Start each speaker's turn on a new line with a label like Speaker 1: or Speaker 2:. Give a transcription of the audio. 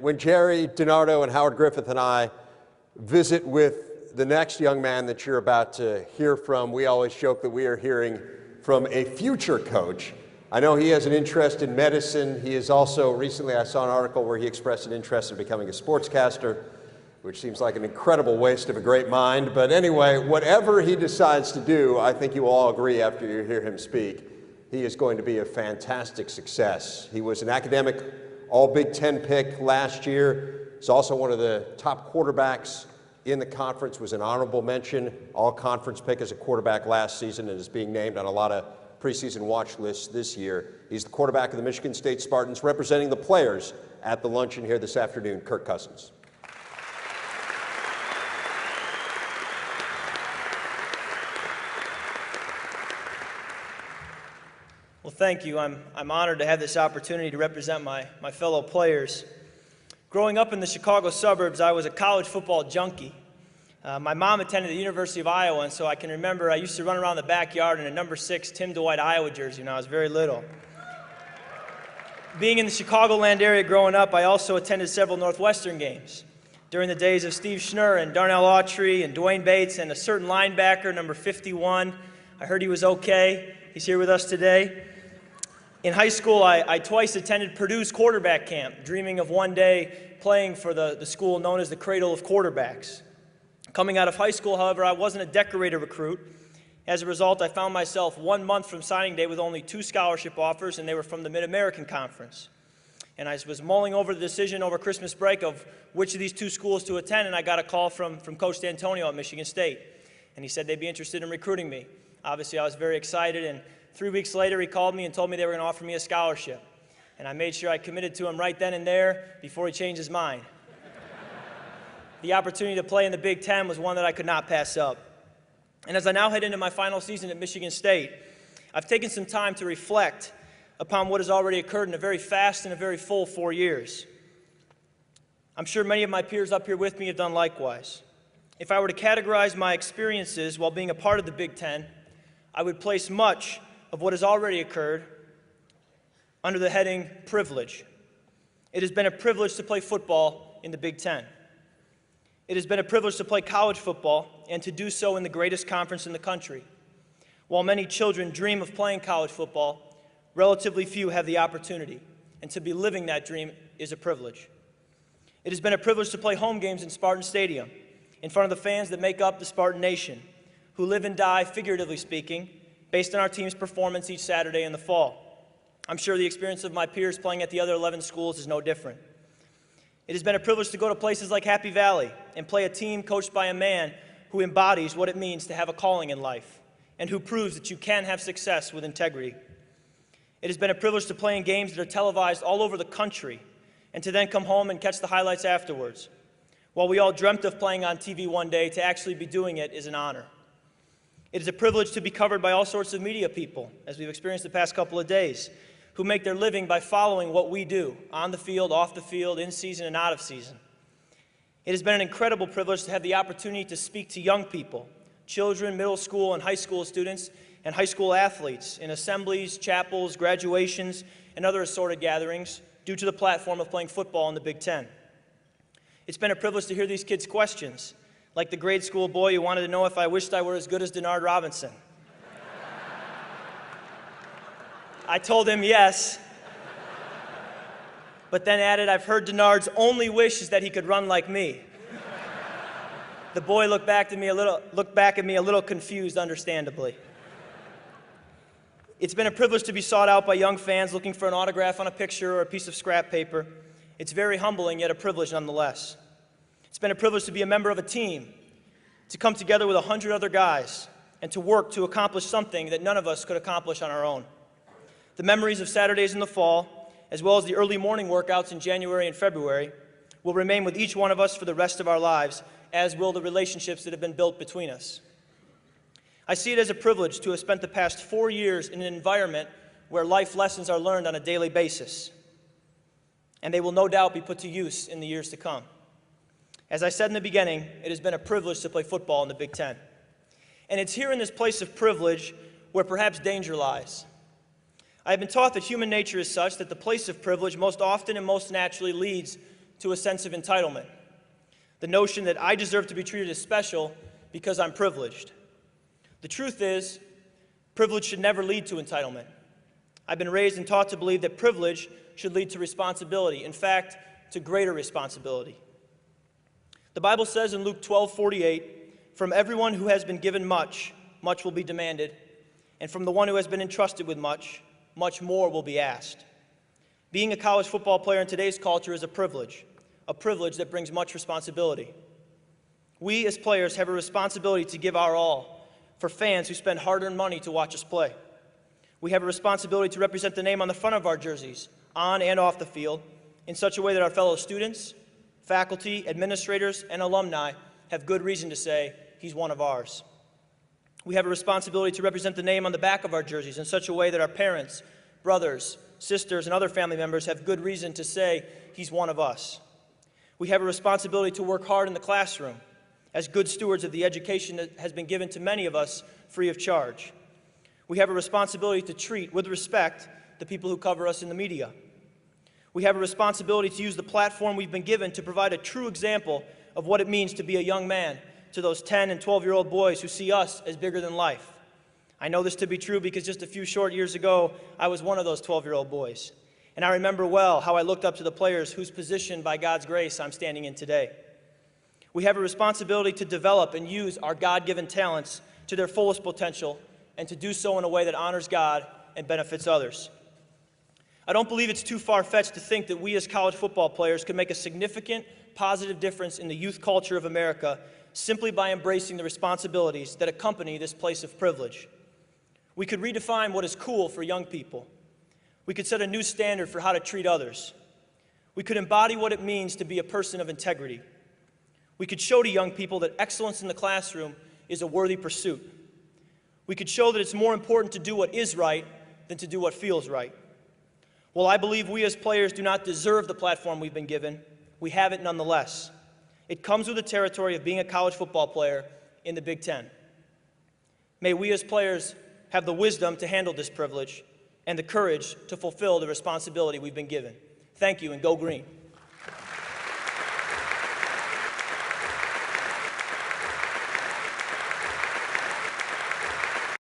Speaker 1: when Jerry DiNardo and Howard Griffith and I visit with the next young man that you're about to hear from, we always joke that we are hearing from a future coach. I know he has an interest in medicine. He is also, recently I saw an article where he expressed an interest in becoming a sportscaster, which seems like an incredible waste of a great mind. But anyway, whatever he decides to do, I think you will all agree after you hear him speak, he is going to be a fantastic success. He was an academic All-Big Ten pick last year. He's also one of the top quarterbacks in the conference, was an honorable mention, all-conference pick as a quarterback last season, and is being named on a lot of preseason watch lists this year. He's the quarterback of the Michigan State Spartans, representing the players at the luncheon here this afternoon, Kirk Cousins.
Speaker 2: Well, thank you. I'm honored to have this opportunity to represent my fellow players. Growing up in the Chicago suburbs, I was a college football junkie. My mom attended the University of Iowa, and so I can remember I used to run around the backyard in a number 6 Tim Dwight Iowa jersey when I was very little. Being in the Chicagoland area growing up, I also attended several Northwestern games during the days of Steve Schnurr and Darnell Autry and Dwayne Bates and a certain linebacker, number 51. I heard he was okay. He's here with us today. In high school, I twice attended Purdue's quarterback camp, dreaming of one day playing for the school known as the Cradle of Quarterbacks. Coming out of high school, however, I wasn't a decorator recruit. As a result, I found myself 1 month from signing day with only 2 scholarship offers, and they were from the Mid-American Conference. And I was mulling over the decision over Christmas break of which of these 2 schools to attend, and I got a call from Coach D'Antonio at Michigan State. And he said they'd be interested in recruiting me. Obviously, I was very excited, and 3 weeks later, he called me and told me they were going to offer me a scholarship. And I made sure I committed to him right then and there before he changed his mind. The opportunity to play in the Big Ten was one that I could not pass up. And as I now head into my final season at Michigan State, I've taken some time to reflect upon what has already occurred in a very fast and a very full 4 years. I'm sure many of my peers up here with me have done likewise. If I were to categorize my experiences while being a part of the Big Ten, I would place much of what has already occurred under the heading privilege. It has been a privilege to play football in the Big Ten. It has been a privilege to play college football and to do so in the greatest conference in the country. While many children dream of playing college football, relatively few have the opportunity, and to be living that dream is a privilege. It has been a privilege to play home games in Spartan Stadium in front of the fans that make up the Spartan Nation, who live and die, figuratively speaking, based on our team's performance each Saturday in the fall. I'm sure the experience of my peers playing at the other 11 schools is no different. It has been a privilege to go to places like Happy Valley and play a team coached by a man who embodies what it means to have a calling in life and who proves that you can have success with integrity. It has been a privilege to play in games that are televised all over the country and to then come home and catch the highlights afterwards. While we all dreamt of playing on TV one day, to actually be doing it is an honor. It is a privilege to be covered by all sorts of media people, as we've experienced the past couple of days, who make their living by following what we do, on the field, off the field, in season and out of season. It has been an incredible privilege to have the opportunity to speak to young people, children, middle school and high school students, and high school athletes in assemblies, chapels, graduations, and other assorted gatherings due to the platform of playing football in the Big Ten. It's been a privilege to hear these kids' questions, like the grade school boy who wanted to know if I wished I were as good as Denard Robinson. I told him yes, but then added, I've heard Denard's only wish is that he could run like me. The boy looked back at me a little confused, understandably. It's been a privilege to be sought out by young fans looking for an autograph on a picture or a piece of scrap paper. It's very humbling, yet a privilege nonetheless. It's been a privilege to be a member of a team, to come together with 100 other guys, and to work to accomplish something that none of us could accomplish on our own. The memories of Saturdays in the fall, as well as the early morning workouts in January and February, will remain with each one of us for the rest of our lives, as will the relationships that have been built between us. I see it as a privilege to have spent the past 4 years in an environment where life lessons are learned on a daily basis, and they will no doubt be put to use in the years to come. As I said in the beginning, it has been a privilege to play football in the Big Ten. And it's here in this place of privilege where perhaps danger lies. I have been taught that human nature is such that the place of privilege most often and most naturally leads to a sense of entitlement. The notion that I deserve to be treated as special because I'm privileged. The truth is, privilege should never lead to entitlement. I've been raised and taught to believe that privilege should lead to responsibility, in fact, to greater responsibility. The Bible says in Luke 12:48, "From everyone who has been given much, much will be demanded, and from the one who has been entrusted with much, much more will be asked." Being a college football player in today's culture is a privilege that brings much responsibility. We as players have a responsibility to give our all for fans who spend hard-earned money to watch us play. We have a responsibility to represent the name on the front of our jerseys, on and off the field, in such a way that our fellow students, faculty, administrators, and alumni have good reason to say, "He's one of ours." We have a responsibility to represent the name on the back of our jerseys in such a way that our parents, brothers, sisters, and other family members have good reason to say, "He's one of us." We have a responsibility to work hard in the classroom as good stewards of the education that has been given to many of us free of charge. We have a responsibility to treat with respect the people who cover us in the media. We have a responsibility to use the platform we've been given to provide a true example of what it means to be a young man to those 10 and 12-year-old boys who see us as bigger than life. I know this to be true because just a few short years ago, I was one of those 12-year-old boys. And I remember well how I looked up to the players whose position, by God's grace, I'm standing in today. We have a responsibility to develop and use our God-given talents to their fullest potential and to do so in a way that honors God and benefits others. I don't believe it's too far-fetched to think that we as college football players could make a significant positive difference in the youth culture of America simply by embracing the responsibilities that accompany this place of privilege. We could redefine what is cool for young people. We could set a new standard for how to treat others. We could embody what it means to be a person of integrity. We could show to young people that excellence in the classroom is a worthy pursuit. We could show that it's more important to do what is right than to do what feels right. While I believe we as players do not deserve the platform we've been given, we have it nonetheless. It comes with the territory of being a college football player in the Big Ten. May we as players have the wisdom to handle this privilege and the courage to fulfill the responsibility we've been given. Thank you, and go green.